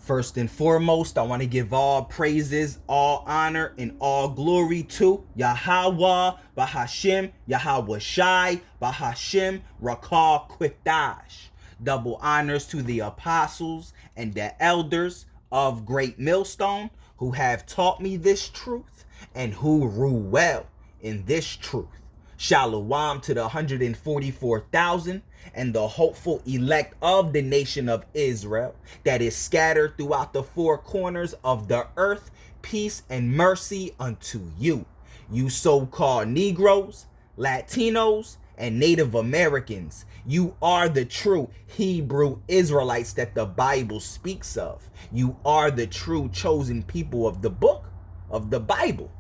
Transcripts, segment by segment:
First and foremost, I want to give all praises, all honor, and all glory to Yahweh, Bahashim, Yahweh Shai, Bahashim, Rakal Quitash. Double honors to the apostles and the elders of Great Millstone who have taught me this truth and who rule well in this truth. Shalom to the 144,000 and the hopeful elect of the nation of Israel that is scattered throughout the four corners of the earth. Peace and mercy unto you, you so-called Negroes, Latinos, and Native Americans. You are the true Hebrew Israelites that the Bible speaks of. You are the true chosen people of the book of the Bible.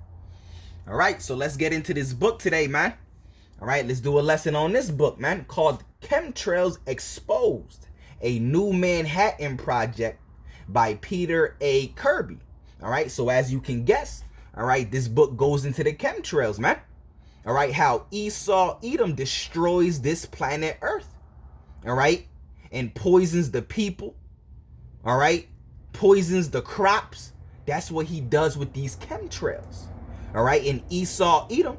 All right, so let's get into this book today, man. All right, let's do a lesson on this book, man, called Chemtrails Exposed, a New Manhattan Project by Peter A. Kirby. All right, so as you can guess, all right, this book goes into the chemtrails, man. All right, how Esau Edom destroys this planet Earth, all right, and poisons the people, all right, poisons the crops. That's what he does with these chemtrails, all right. And Esau Edom,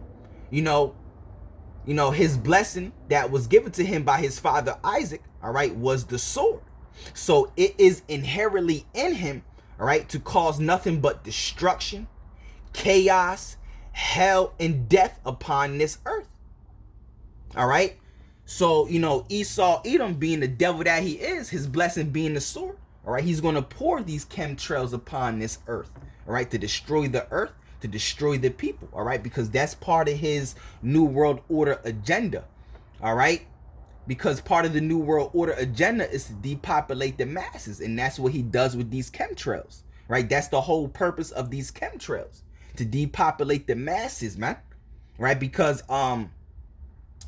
you know, his blessing that was given to him by his father Isaac, all right, was the sword. So it is inherently in him, all right, to cause nothing but destruction, chaos, hell, and death upon this earth. All right. So, Esau Edom, being the devil that he is, his blessing being the sword, all right, he's going to pour these chemtrails upon this earth, all right, to destroy the earth, to destroy the people, all right, because that's part of his New World Order agenda, all right, because part of the New World Order agenda is to depopulate the masses, and that's what he does with these chemtrails, right? That's the whole purpose of these chemtrails, to depopulate the masses, man, right? Because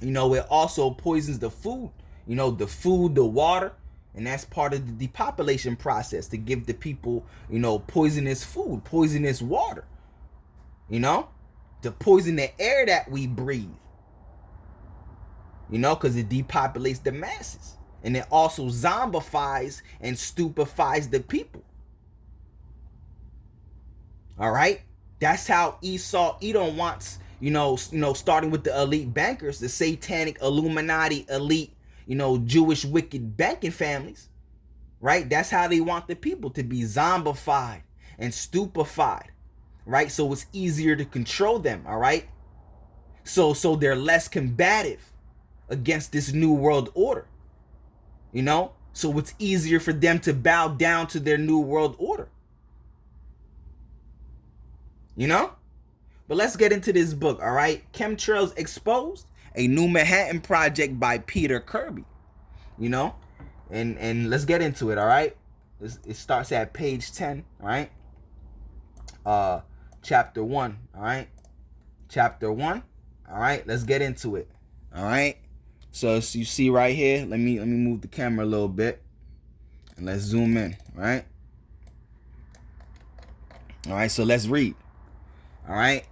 it also poisons the food, the water, and that's part of the depopulation process, to give the people, poisonous food, poisonous water, to poison the air that we breathe, because it depopulates the masses, and it also zombifies and stupefies the people. All right, that's how Esau Edom wants, starting with the elite bankers, the satanic Illuminati elite, Jewish wicked banking families, right? That's how they want the people to be zombified and stupefied, right? So it's easier to control them, all right? So they're less combative against this new world order, So it's easier for them to bow down to their new world order, But let's get into this book, all right? Chemtrails Exposed, a New Manhattan Project by Peter Kirby, And let's get into it, all right? It starts at page 10, all right? Chapter 1, all right? Chapter 1, all right? Let's get into it, all right? So you see right here, let me move the camera a little bit, and let's zoom in, all right? All right, so let's read, all right?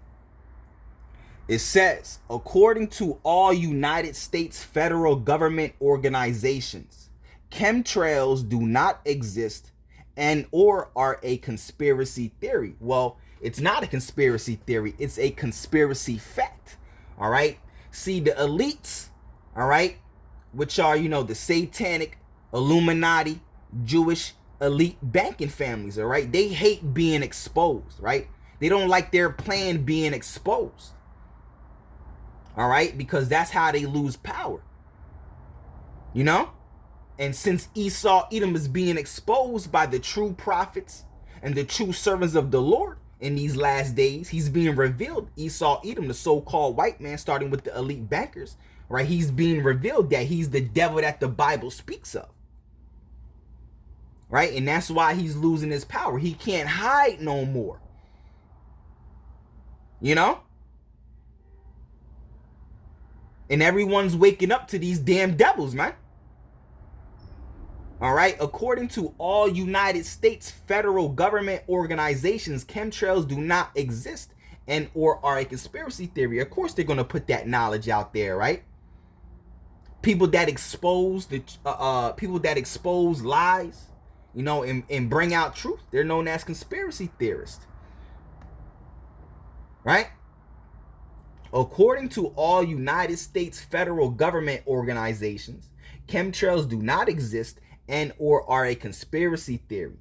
It says, according to all United States federal government organizations, chemtrails do not exist and or are a conspiracy theory. Well, it's not a conspiracy theory. It's a conspiracy fact. All right. See, the elites, all right, which are, the satanic Illuminati Jewish elite banking families. All right. They hate being exposed. Right. They don't like their plan being exposed. All right, because that's how they lose power, And since Esau Edom is being exposed by the true prophets and the true servants of the Lord in these last days, he's being revealed. Esau Edom, the so-called white man, starting with the elite bankers, right? He's being revealed that he's the devil that the Bible speaks of, right? And that's why he's losing his power. He can't hide no more, And everyone's waking up to these damn devils, man. All right. According to all United States federal government organizations, chemtrails do not exist and or are a conspiracy theory. Of course, they're going to put that knowledge out there, right? People that expose lies, and bring out truth. They're known as conspiracy theorists, right? According to all United States federal government organizations, chemtrails do not exist and or are a conspiracy theory.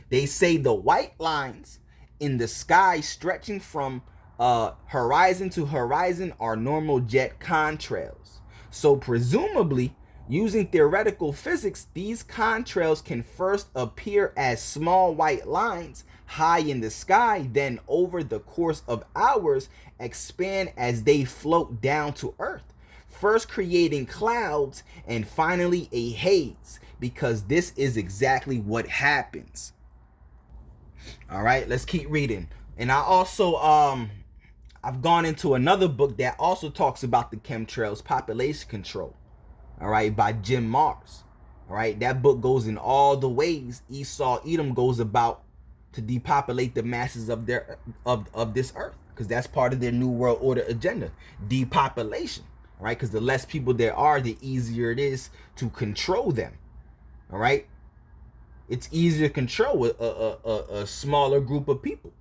They say the white lines in the sky stretching from horizon to horizon are normal jet contrails. So presumably, using theoretical physics, these contrails can first appear as small white lines high in the sky, then over the course of hours expand as they float down to Earth, first creating clouds and finally a haze, because this is exactly what happens. All right, let's keep reading. And I also I've gone into another book that also talks about the chemtrails, Population Control, all right, by Jim Marrs. All right, that book goes in all the ways Esau Edom goes about to depopulate the masses of their of this earth, because that's part of their New World Order agenda, depopulation. All right, because the less people there are, the easier it is to control them. All right, it's easier to control a smaller group of people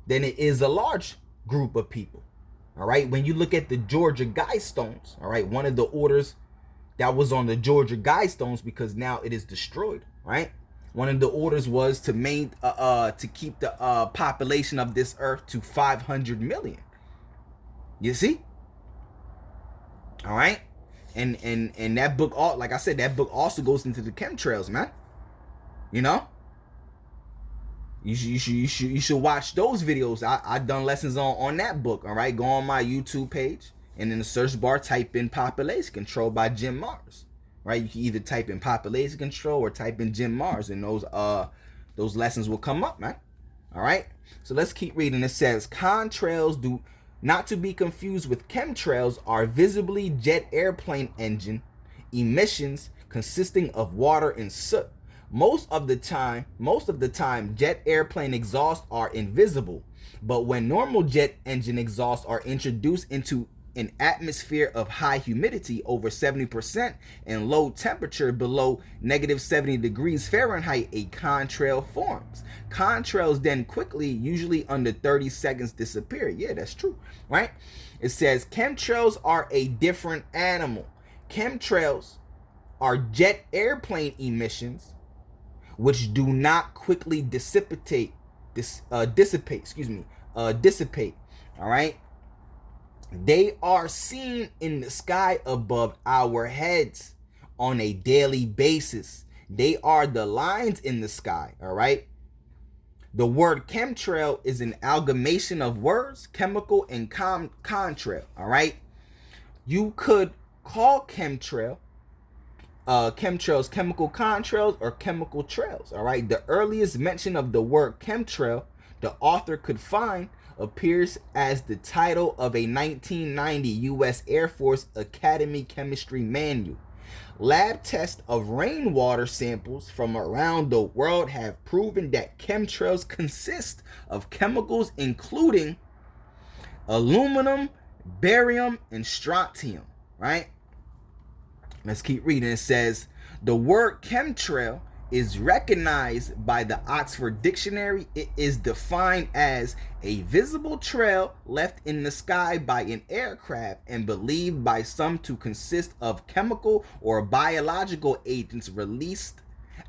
than it is a large group of people. All right, when you look at the Georgia Guidestones, all right, one of the orders that was on the Georgia Guidestones, because now it is destroyed, right? One of the orders was to keep the population of this earth to 500 million. You see? All right, and that book, like I said, that book also goes into the chemtrails, man. You know, you should watch those videos. I done lessons on that book. All right, go on my YouTube page, and in the search bar type in Population Control by Jim Marrs. Right, you can either type in Population Control or type in Jim Marrs, and those lessons will come up, man. All right, so let's keep reading. It says contrails, do not to be confused with chemtrails, are visibly jet airplane engine emissions consisting of water and soot. Most of the time, jet airplane exhausts are invisible, but when normal jet engine exhausts are introduced into an atmosphere of high humidity over 70% and low temperature below negative 70 degrees Fahrenheit, a contrail forms. Contrails then quickly, usually under 30 seconds, disappear. Yeah, that's true, right? It says chemtrails are a different animal. Chemtrails are jet airplane emissions which do not quickly dissipate. All right. They are seen in the sky above our heads on a daily basis. They are the lines in the sky, all right? The word chemtrail is an amalgamation of words, chemical and contrail, all right? You could call chemtrails chemical contrails or chemical trails, all right? The earliest mention of the word chemtrail the author could find appears as the title of a 1990 U.S. Air Force Academy chemistry manual. Lab tests of rainwater samples from around the world have proven that chemtrails consist of chemicals including aluminum, barium, and strontium, right? Let's keep reading. It says, the word chemtrail is recognized by the Oxford Dictionary. It is defined as a visible trail left in the sky by an aircraft and believed by some to consist of chemical or biological agents released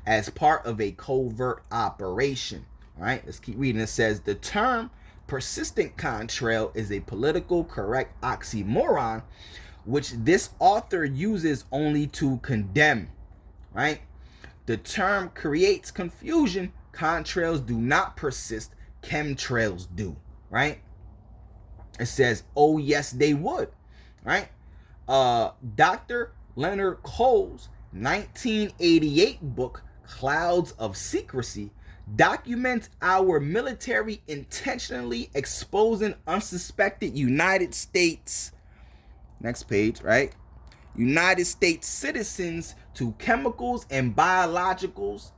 as part of a covert operation. All right, let's keep reading. It says, the term persistent contrail is a political correct oxymoron which this author uses only to condemn, right? The term creates confusion. Contrails do not persist. Chemtrails do, right? It says, oh, yes, they would, right? Dr. Leonard Cole's 1988 book, Clouds of Secrecy, documents our military intentionally exposing unsuspected United States, next page, right? United States citizens to chemicals and biologicals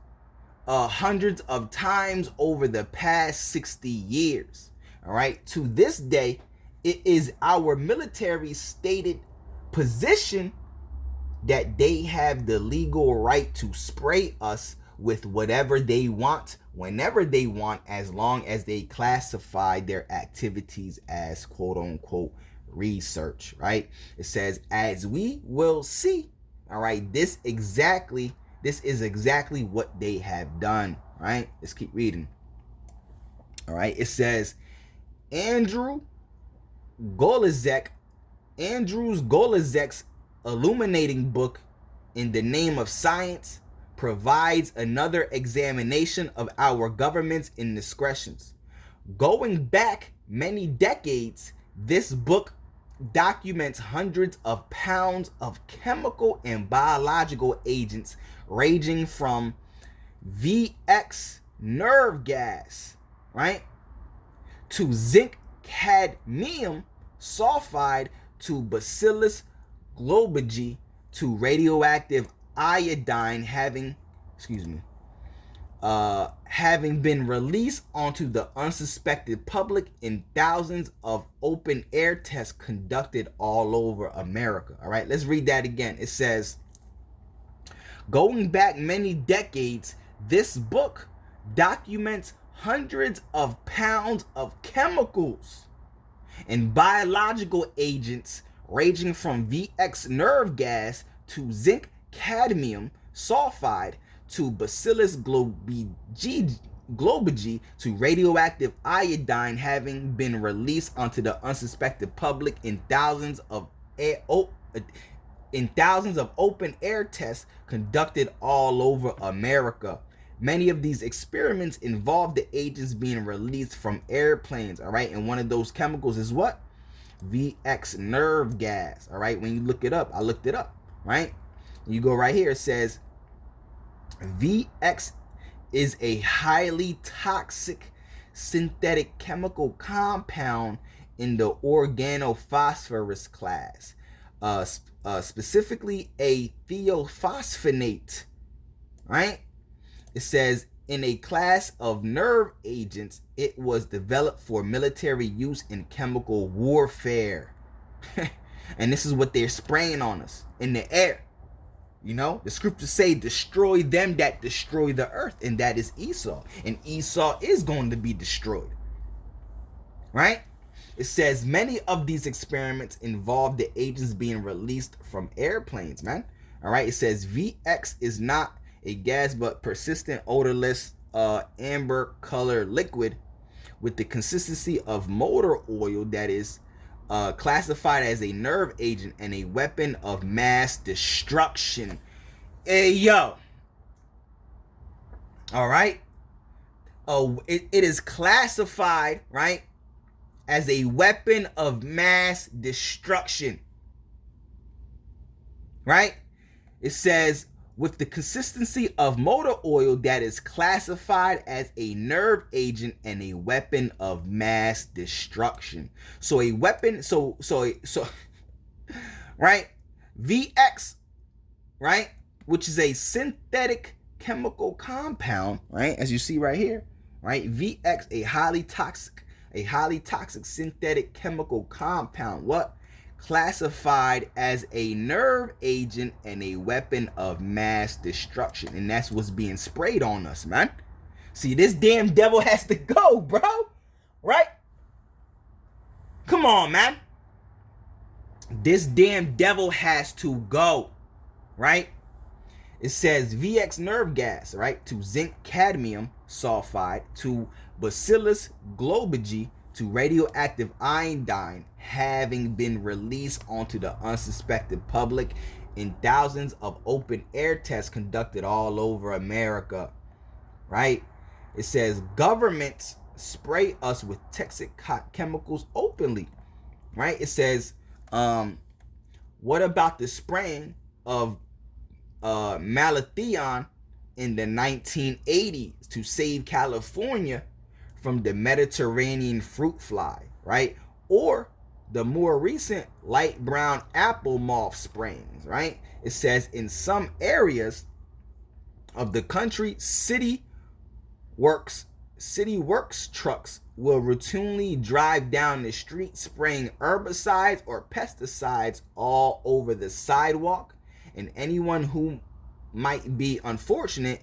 hundreds of times over the past 60 years. All right. To this day, it is our military stated position that they have the legal right to spray us with whatever they want, whenever they want, as long as they classify their activities as quote unquote research, right? It says, as we will see, all right, this is exactly what they have done, right? Let's keep reading. All right, it says, Andrews Golizek's illuminating book, In the Name of Science, provides another examination of our government's indiscretions. Going back many decades, this book documents hundreds of pounds of chemical and biological agents ranging from VX nerve gas, right, to zinc cadmium sulfide, to Bacillus globigi, to radioactive iodine having been released onto the unsuspected public in thousands of open air tests conducted all over America. All right, let's read that again. It says, going back many decades, this book documents hundreds of pounds of chemicals and biological agents ranging from VX nerve gas to zinc cadmium sulfide to Bacillus globigi to radioactive iodine having been released onto the unsuspected public in thousands of open air tests conducted all over America. Many of these experiments involve the agents being released from airplanes, all right? And one of those chemicals is what? VX nerve gas, all right? When you look it up, I looked it up, right? You go right here, it says VX is a highly toxic synthetic chemical compound in the organophosphorus class, specifically a thiophosphonate, right? It says, in a class of nerve agents, it was developed for military use in chemical warfare. And this is what they're spraying on us in the air. You know, the scriptures say, destroy them that destroy the earth, and that is Esau. And Esau is going to be destroyed, right? It says many of these experiments involve the agents being released from airplanes, man. All right, it says VX is not a gas but persistent odorless amber color liquid with the consistency of motor oil that is classified as a nerve agent and a weapon of mass destruction. Hey, yo. All right. It is classified, right, as a weapon of mass destruction. Right? It says, with the consistency of motor oil that is classified as a nerve agent and a weapon of mass destruction. So a weapon, so right? VX, right? Which is a synthetic chemical compound, right? As you see right here, right? VX, a highly toxic synthetic chemical compound. What? Classified as a nerve agent and a weapon of mass destruction. And that's what's being sprayed on us, man. See, this damn devil has to go, bro. Right? Come on, man. This damn devil has to go. Right? It says VX nerve gas, right, to zinc cadmium sulfide, to Bacillus globigi, to radioactive iodine having been released onto the unsuspected public in thousands of open air tests conducted all over America, right? It says governments spray us with toxic chemicals openly, right? It says, what about the spraying of malathion in the 1980s to save California from the Mediterranean fruit fly, right? Or the more recent light brown apple moth sprayings, right? It says in some areas of the country, city works trucks will routinely drive down the street spraying herbicides or pesticides all over the sidewalk, and anyone who might be unfortunate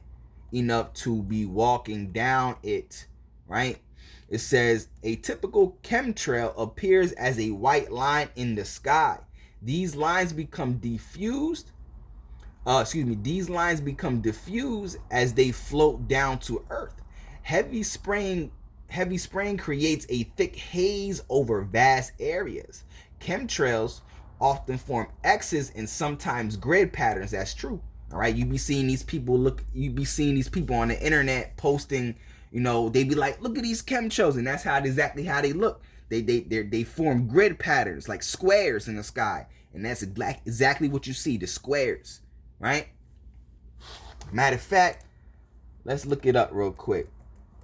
enough to be walking down it, right? It says a typical chemtrail appears as a white line in the sky. These lines become diffused. These lines become diffused as they float down to Earth. Heavy spraying creates a thick haze over vast areas. Chemtrails often form X's and sometimes grid patterns. That's true. All right, you be seeing these people on the internet posting, they be like, look at these chemtrails, and that's exactly how they look. They form grid patterns like squares in the sky, and that's exactly what you see, the squares, right? Matter of fact, let's look it up real quick.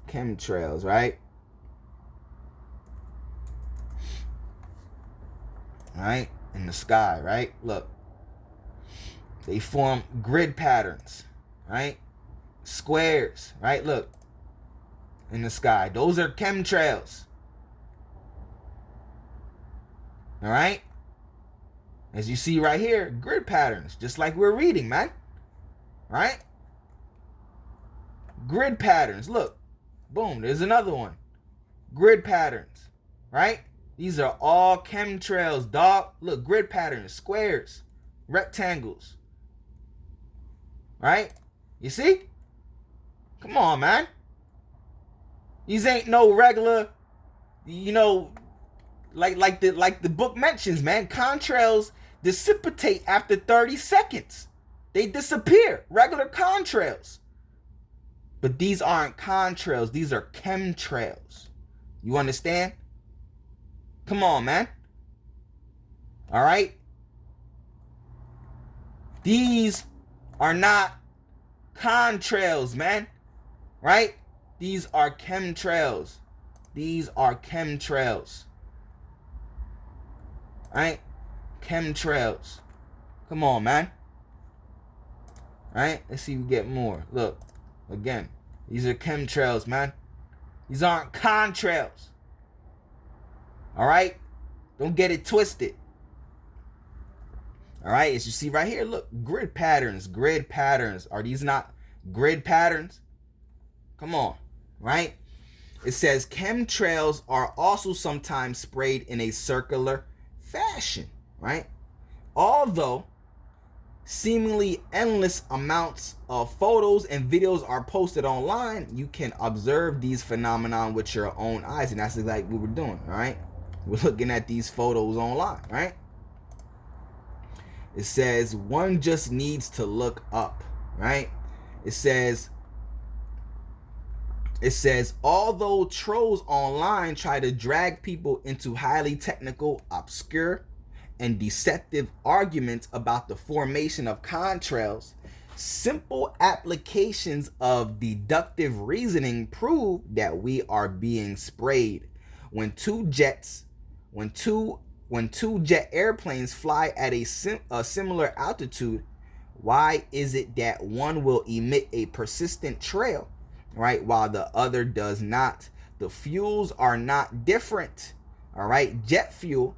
Chemtrails, right? Right? In the sky, right? Look. They form grid patterns, right? Squares, right? Look. In the sky. Those are chemtrails. All right? As you see right here, grid patterns, just like we're reading, man. Right? Grid patterns. Look. Boom, there's another one. Grid patterns, right? These are all chemtrails, dog. Look, grid patterns, squares, rectangles, right? You see? Come on, man. These ain't no regular, like the book mentions, man. Contrails dissipate after 30 seconds. They disappear. Regular contrails. But these aren't contrails. These are chemtrails. You understand? Come on, man. All right? These are not contrails, man. Right? These are chemtrails. These are chemtrails. Right? Chemtrails. Come on, man. Right? Let's see if we get more. Look. Again. These are chemtrails, man. These aren't contrails. All right? Don't get it twisted. All right? As you see right here, look. Grid patterns. Grid patterns. Are these not grid patterns? Come on. Right? It says chemtrails are also sometimes sprayed in a circular fashion. Right? Although seemingly endless amounts of photos and videos are posted online, you can observe these phenomena with your own eyes. And that's exactly what we're doing. All right? We're looking at these photos online, right? It says one just needs to look up, right? It says although trolls online try to drag people into highly technical, obscure, and deceptive arguments about the formation of contrails, simple applications of deductive reasoning prove that we are being sprayed. When two jet airplanes fly at a similar altitude, why is it that one will emit a persistent trail, right, while the other does not? The fuels are not different. All right, jet fuel,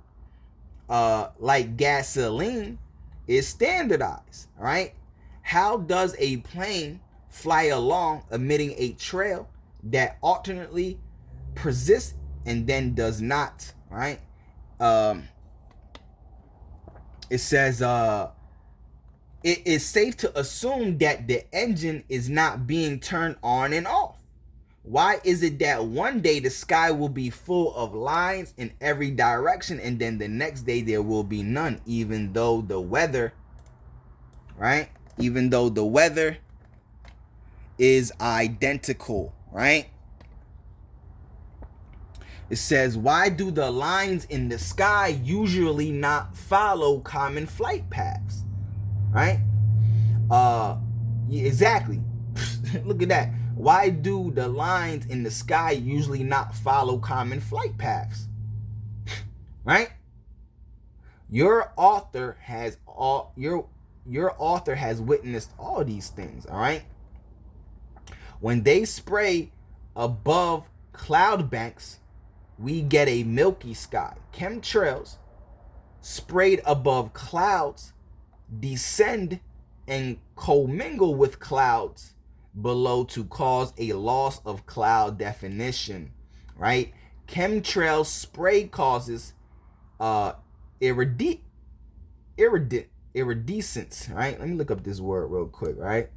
like gasoline, is standardized. All right, how does a plane fly along emitting a trail that alternately persists and then does not? Right? It says it is safe to assume that the engine is not being turned on and off. Why is it that one day the sky will be full of lines in every direction and then the next day there will be none, even though the weather, right? Even though the weather is identical, right? It says, why do the lines in the sky usually not follow common flight paths? Right? Yeah, exactly. Look at that. Why do the lines in the sky usually not follow common flight paths? Right? Your author has witnessed all these things, all right? When they spray above cloud banks, we get a milky sky. Chemtrails sprayed above clouds descend and commingle with clouds, below to cause a loss of cloud definition, right? Chemtrail spray causes iridescence, right? Let me look up this word real quick, right?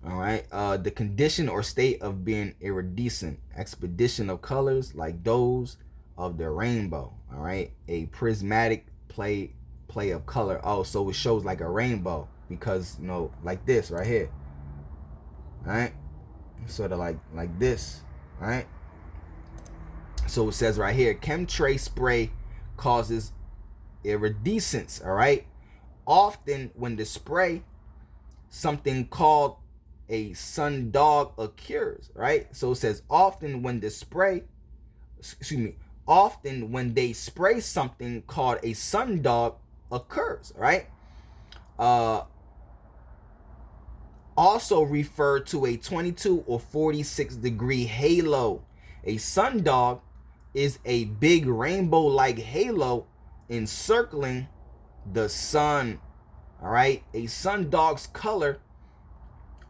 All right, the condition or state of being iridescent, expedition of colors like those of the rainbow. All right, a prismatic play of color. Oh, so it shows like a rainbow because, you know, like this right here. All right, sort of like this. All right. So it says right here, chemtrail spray causes iridescence. All right, often when the spray, something called a sundog occurs, right? So it says often when they spray something called a sundog occurs, right? Also referred to a 22 or 46 degree halo. A sundog is a big rainbow-like halo encircling the sun. All right, a sundog's color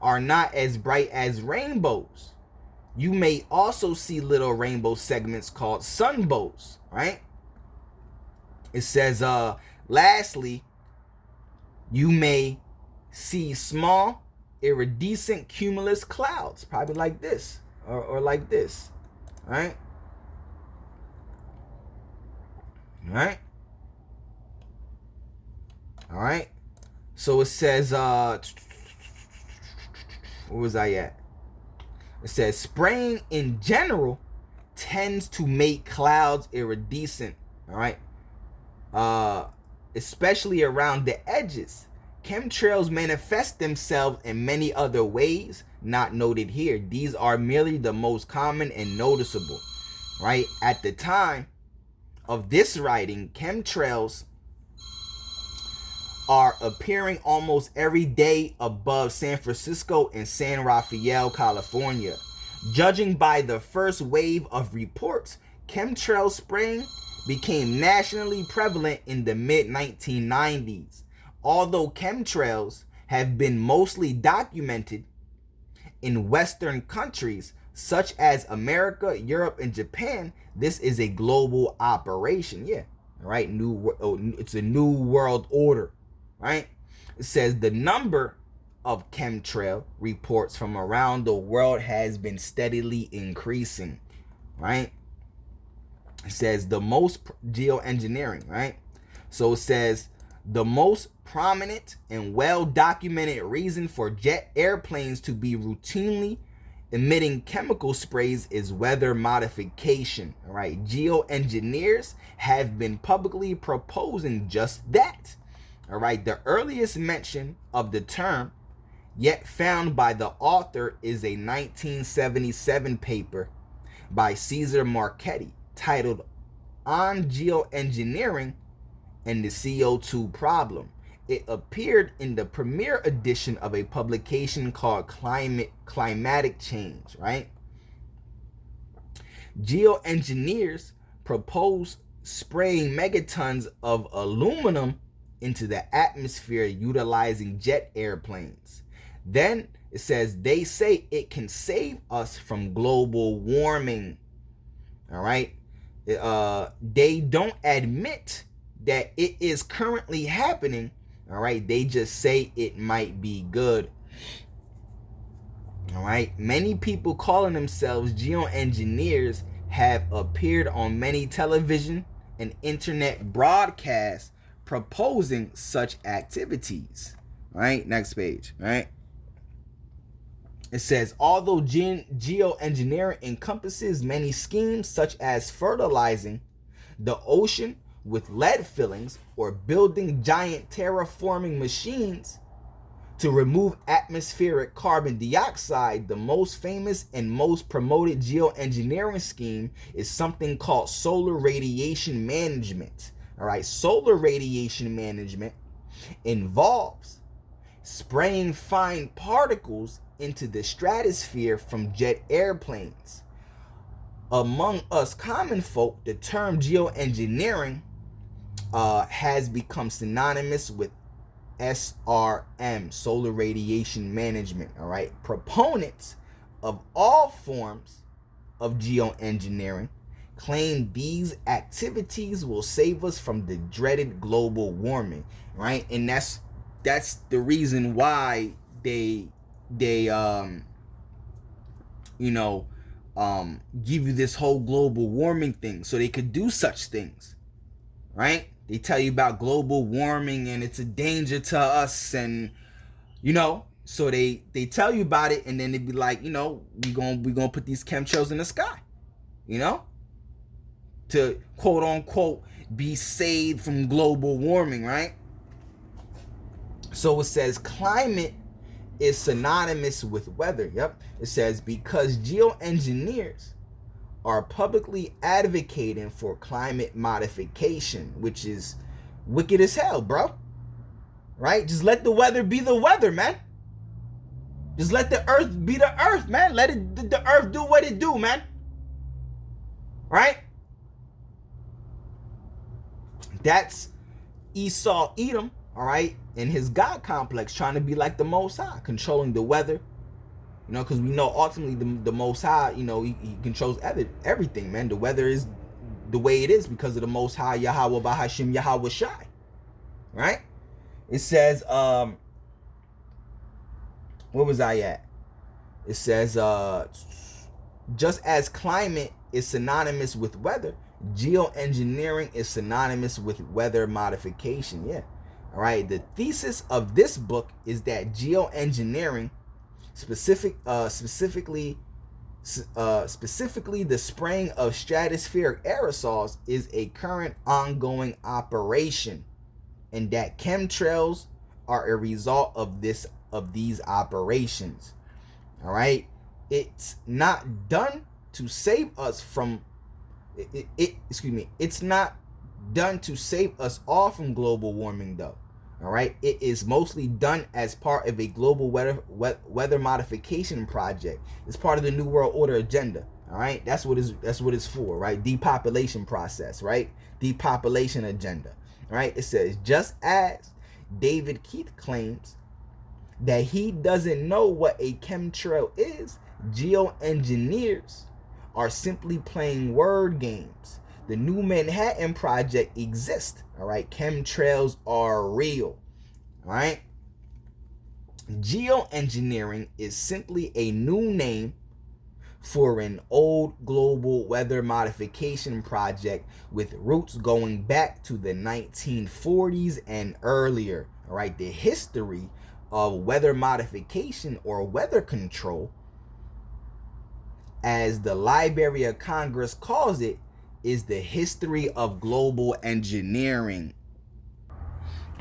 are not as bright as rainbows. You may also see little rainbow segments called sunbows, right? It says, lastly, you may see small iridescent cumulus clouds, probably like this or like this, right? All right. All right. So it says, where was I at? It says spraying in general tends to make clouds iridescent. All right. Especially around the edges. Chemtrails manifest themselves in many other ways not noted here. These are merely the most common and noticeable. Right? At the time of this writing, chemtrails are appearing almost every day above San Francisco and San Rafael, California. Judging by the first wave of reports, chemtrail spraying became nationally prevalent in the mid-1990s. Although chemtrails have been mostly documented in Western countries such as America, Europe, and Japan, this is a global operation. Yeah, right. It's a new world order. Right? It says the number of chemtrail reports from around the world has been steadily increasing. Right? It says the most geoengineering. Right? So it says the most prominent and well-documented reason for jet airplanes to be routinely emitting chemical sprays is weather modification. All right? Geoengineers have been publicly proposing just that. All right, the earliest mention of the term yet found by the author is a 1977 paper by Cesar Marchetti titled On Geoengineering and the CO2 Problem. It appeared in the premier edition of a publication called Climatic Change, right? Geoengineers propose spraying megatons of aluminum into the atmosphere utilizing jet airplanes. Then it says they say it can save us from global warming. All right. They don't admit that it is currently happening. All right. They just say it might be good. All right. Many people calling themselves geoengineers have appeared on many television and internet broadcasts proposing such activities. Right? Next page. Right? It says, although geoengineering encompasses many schemes such as fertilizing the ocean with lead fillings or building giant terraforming machines to remove atmospheric carbon dioxide, the most famous and most promoted geoengineering scheme is something called solar radiation management. All right, solar radiation management involves spraying fine particles into the stratosphere from jet airplanes. Among us common folk, the term geoengineering has become synonymous with SRM, solar radiation management. All right, proponents of all forms of geoengineering claim these activities will save us from the dreaded global warming, right? And that's the reason why they you know give you this whole global warming thing, so they could do such things, right? They tell you about global warming and it's a danger to us, and so they tell you about it, and then they be like, we gonna put these chemtrails in the sky, to quote unquote be saved from global warming, right? So it says climate is synonymous with weather. Yep. It says because geoengineers are publicly advocating for climate modification, which is wicked as hell, bro. Right? Just let the weather be the weather, man. Just let the earth be the earth, man. Let the earth do what it do, man. Right? That's Esau Edom, all right, and his God complex, trying to be like the Most High, controlling the weather, because we know ultimately the Most High, he controls everything, man. The weather is the way it is because of the Most High, Yahweh Bahashim Yahweh Shai, right? It says, where was I at? It says, just as climate is synonymous with weather, geoengineering is synonymous with weather modification. Yeah. All right. The thesis of this book is that geoengineering, specifically the spraying of stratospheric aerosols, is a current ongoing operation, and that chemtrails are a result of these operations. All right. It's not done to save us from it's not done to save us all from global warming, though. All right, it is mostly done as part of a global weather modification project. It's part of the New World Order agenda. All right, that's what it's for, right? Depopulation process, right? Depopulation agenda. All right, it says just as David Keith claims that he doesn't know what a chemtrail is, geoengineers are simply playing word games. The New Manhattan Project exists. All right, chemtrails are real. All right, geoengineering is simply a new name for an old global weather modification project with roots going back to the 1940s and earlier. All right, the history of weather modification or weather control, as the Library of Congress calls it, is the history of global engineering.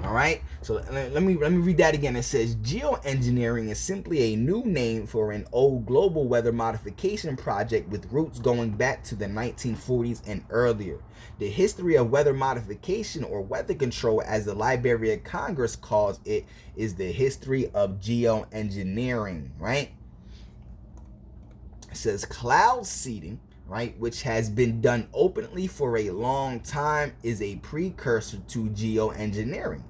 All right, so let me read that again. It says geoengineering is simply a new name for an old global weather modification project with roots going back to the 1940s and earlier. The history of weather modification or weather control, as the Library of Congress calls it, is the history of geoengineering, right? It says cloud seeding, right, which has been done openly for a long time, is a precursor to geoengineering.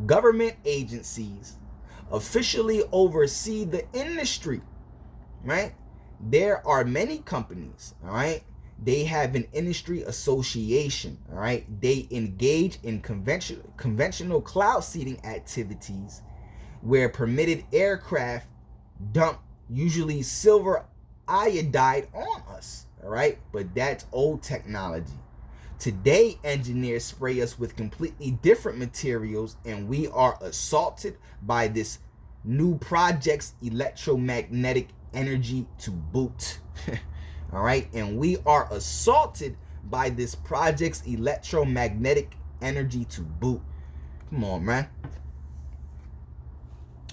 Government agencies officially oversee the industry, right? There are many companies, all right? They have an industry association, all right? They engage in conventional cloud seeding activities where permitted aircraft dump usually silver iodide on us, all right? But that's old technology. Today, engineers spray us with completely different materials, and we are assaulted by this new project's electromagnetic energy to boot. All right, and we are assaulted by this project's electromagnetic energy to boot. Come on, man.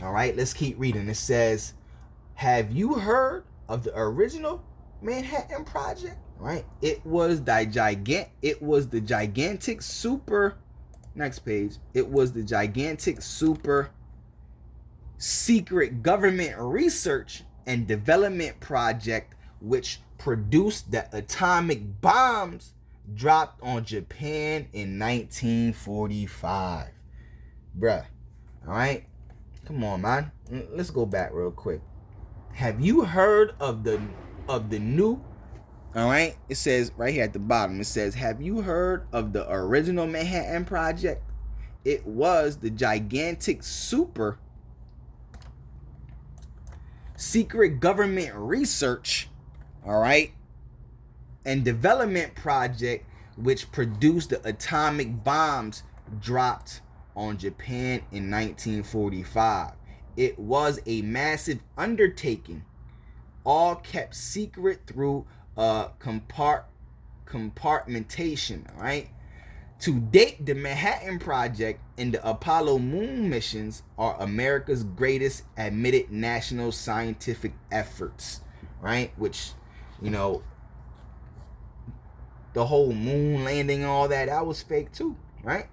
All right, let's keep reading. It says, have you heard of the original Manhattan Project? Right, it was the gigantic super, next page, it was the gigantic super secret government research and development project which produced the atomic bombs dropped on Japan in 1945. Bruh, All right, come on, man. Let's go back real quick. Have you heard of the new? All right, it says right here at the bottom. It says, "Have you heard of the original Manhattan Project? It was the gigantic super secret government research, all right, and development project which produced the atomic bombs dropped on Japan in 1945. It was a massive undertaking, all kept secret through compartmentation, all right? To date, the Manhattan Project and the Apollo moon missions are America's greatest admitted national scientific efforts, right? Which, you know, the whole moon landing, all that was fake too, right?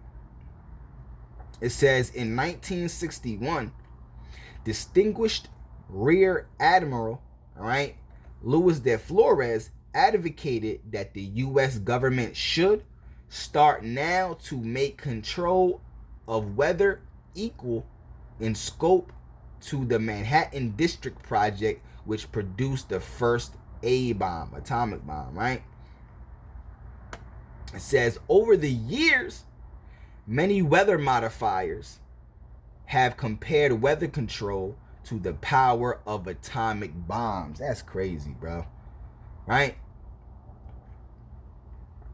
It says in 1961, distinguished Rear Admiral, all right, Luis de Flores advocated that the U.S. government should start now to make control of weather equal in scope to the Manhattan District Project, which produced the first A-bomb, atomic bomb, right? It says, over the years, many weather modifiers have compared weather control to the power of atomic bombs. That's crazy, bro. Right?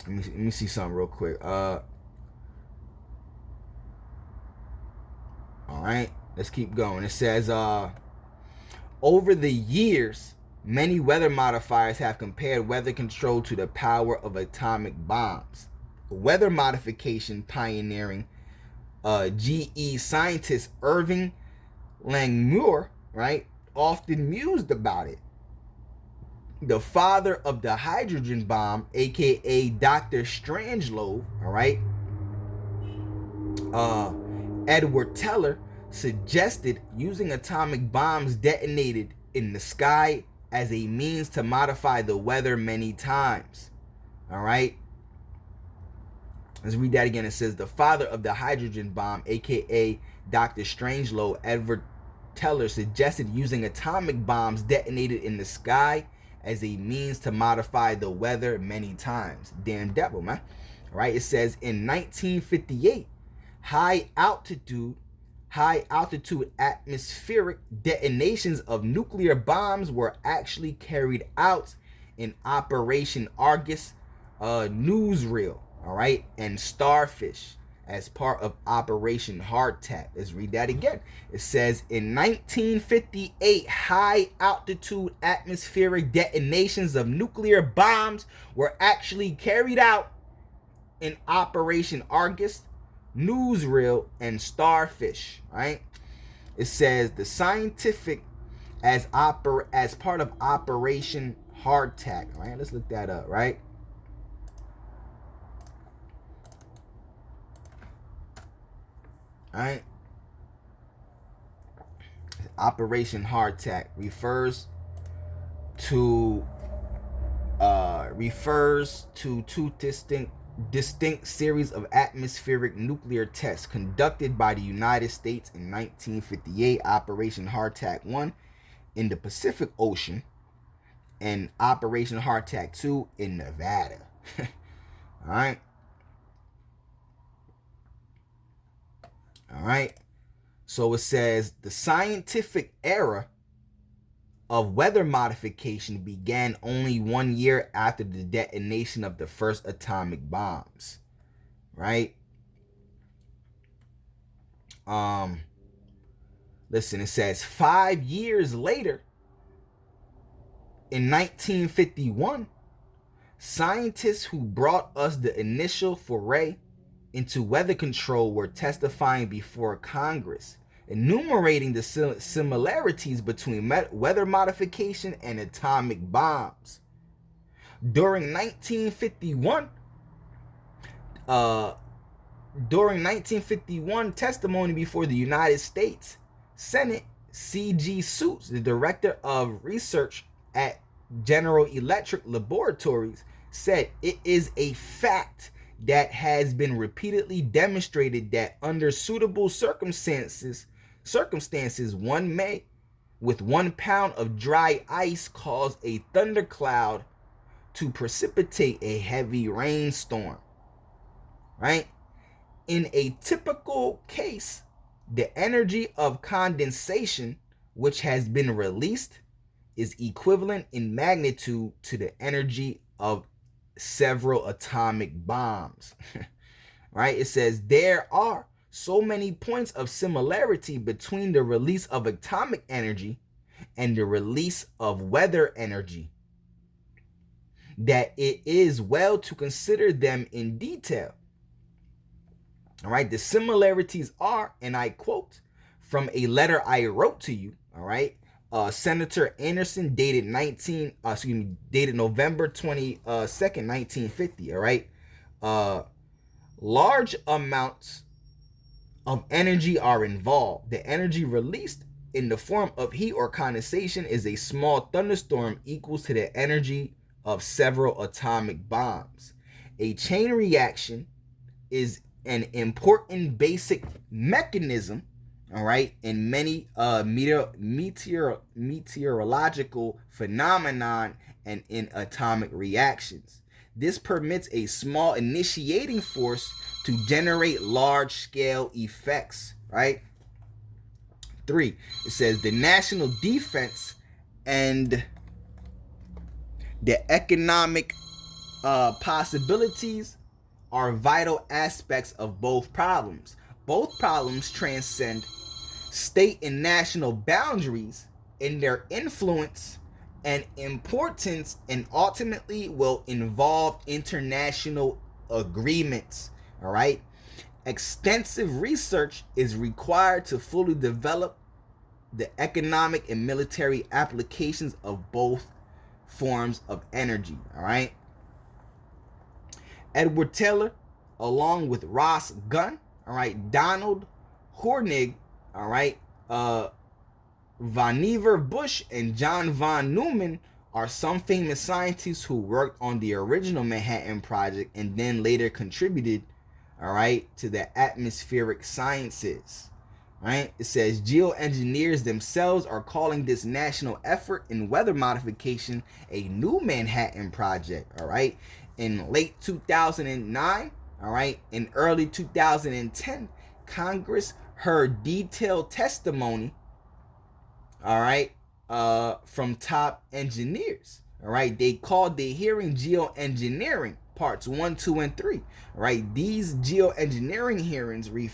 Let me see something real quick. All right, let's keep going. It says, over the years, many weather modifiers have compared weather control to the power of atomic bombs. Weather modification pioneering GE scientist Irving Langmuir, right, often mused about it. The father of the hydrogen bomb, aka Dr. Strangelove, all right, Edward Teller, suggested using atomic bombs detonated in the sky as a means to modify the weather many times. All right. Let's read that again. It says, the father of the hydrogen bomb, aka Dr. Strangelove, Edward Teller, suggested using atomic bombs detonated in the sky as a means to modify the weather many times. Damn devil, man. All right. It says in 1958, high altitude atmospheric detonations of nuclear bombs were actually carried out in Operation Argus, Newsreel, all right, and Starfish as part of Operation Hardtack. Let's read that again. It says in 1958, high altitude atmospheric detonations of nuclear bombs were actually carried out in Operation Argus, Newsreel, and Starfish, right? It says the scientific as part of Operation Hardtack, right? Let's look that up, right? All right. Operation Hardtack refers to two distinct series of atmospheric nuclear tests conducted by the United States in 1958. Operation Hardtack 1 in the Pacific Ocean and Operation Hardtack 2 in Nevada. All right. All right. So it says the scientific era of weather modification began only 1 year after the detonation of the first atomic bombs. Right? Listen, it says 5 years later, in 1951, scientists who brought us the initial foray into weather control were testifying before Congress, enumerating the similarities between weather modification and atomic bombs. During 1951 testimony before the United States Senate, C.G. Suits, the director of research at General Electric Laboratories, said it is a fact that has been repeatedly demonstrated that under suitable circumstances, one may, with 1 pound of dry ice, cause a thundercloud to precipitate a heavy rainstorm, right? In a typical case, the energy of condensation which has been released is equivalent in magnitude to the energy of several atomic bombs. Right? It says there are so many points of similarity between the release of atomic energy and the release of weather energy that it is well to consider them in detail. All right, the similarities are, and I quote from a letter I wrote to you, all right, Senator Anderson, dated November 22nd, 1950, all right. Large amounts of energy are involved. The energy released in the form of heat or condensation is a small thunderstorm equals to the energy of several atomic bombs. A chain reaction is an important basic mechanism, all right, in many meteorological phenomenon and in atomic reactions. This permits a small initiating force to generate large-scale effects, right? 3, it says the national defense and the economic possibilities are vital aspects of both problems. Both problems transcend state and national boundaries in their influence and importance, and ultimately will involve international agreements. All right. Extensive research is required to fully develop the economic and military applications of both forms of energy. All right. Edward Taylor, along with Ross Gunn, all right, Donald Hornig, all right, Vannevar Bush, and John von Neumann are some famous scientists who worked on the original Manhattan Project and then later contributed, all right, to the atmospheric sciences. Right? It says geoengineers themselves are calling this national effort in weather modification a new Manhattan Project. All right. In late 2009, all right, in early 2010, Congress heard detailed testimony, all right, from top engineers. All right, they called the hearing geoengineering parts 1, 2, and 3. All right, these geoengineering hearings these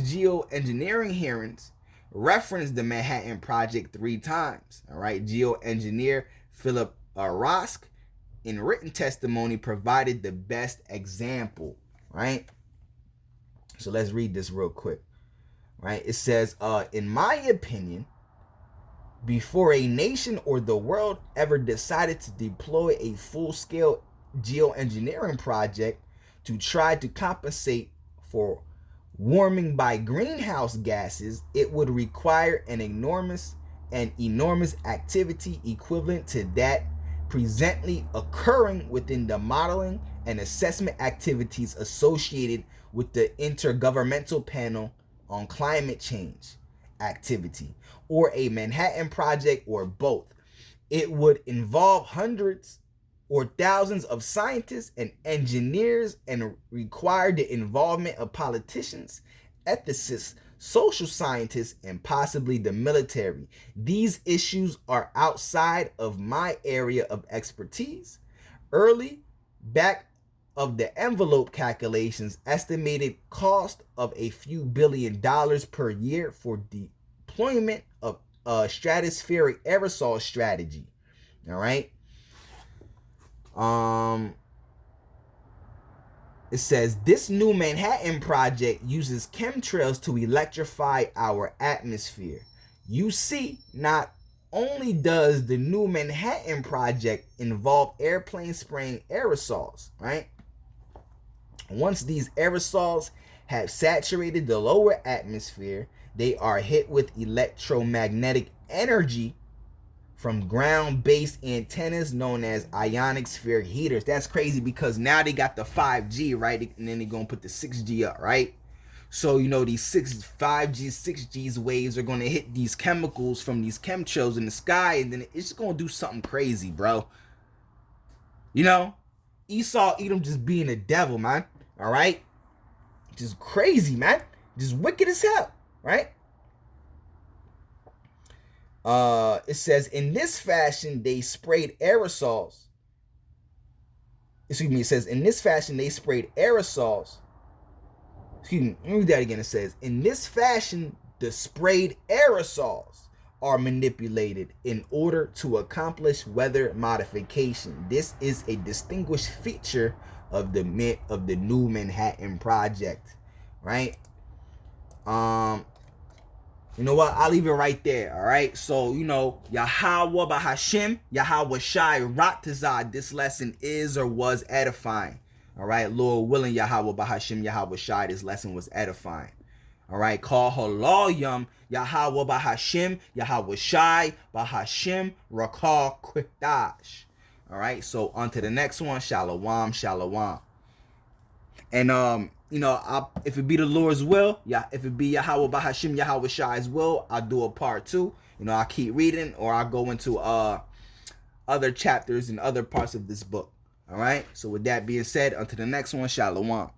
geoengineering hearings referenced the Manhattan Project 3 times. All right, geoengineer Philip Rosk, in written testimony, provided the best example. Right. So let's read this real quick. Right. It says, in my opinion, before a nation or the world ever decided to deploy a full-scale geoengineering project to try to compensate for warming by greenhouse gases, it would require an enormous activity equivalent to that presently occurring within the modeling and assessment activities associated with the Intergovernmental Panel on Climate Change activity, or a Manhattan Project, or both. It would involve hundreds or thousands of scientists and engineers and require the involvement of politicians, ethicists, social scientists, and possibly the military. These issues are outside of my area of expertise. Early back of the envelope calculations estimated cost of a few $1 billion per year for deployment of stratospheric aerosol strategy. All right. It says this new Manhattan Project uses chemtrails to electrify our atmosphere. You see, not only does the new Manhattan Project involve airplanes spraying aerosols, right? Once these aerosols have saturated the lower atmosphere, they are hit with electromagnetic energy from ground-based antennas known as ionic sphere heaters. That's crazy because now they got the 5G, right? And then they're going to put the 6G up, right? So, you know, these 5G, 6G's waves are going to hit these chemicals from these chemtrails in the sky, and then it's just going to do something crazy, bro. You know? Esau, Edom just being a devil, man. All right? Just crazy, man. Just wicked as hell, right? It says, in this fashion, they sprayed aerosols. Excuse me, it says, in this fashion, they sprayed aerosols. Excuse me, let me read that again. It says, in this fashion, the sprayed aerosols are manipulated in order to accomplish weather modification. This is a distinguished feature of the new Manhattan Project, right? You know what? I'll leave it right there. All right. So, you know, Yahweh Bahashim, Yahweh Shai Ratazad. This lesson is or was edifying. All right. Lord willing, Yahweh Bahashim, Yahweh Shai. This lesson was edifying. All right. Call Haloyam, Yahweh Bahashim, Yahweh Shai, Bahashim, Rakal Kwitash. All right. So, on to the next one. Shalom, shalom. And, you know, if it be the Lord's will, if it be Yahweh Bahashim, Yahweh Shai's will, I'll do a part 2. You know, I'll keep reading, or I'll go into other chapters and other parts of this book. All right. So with that being said, until the next one, shalom.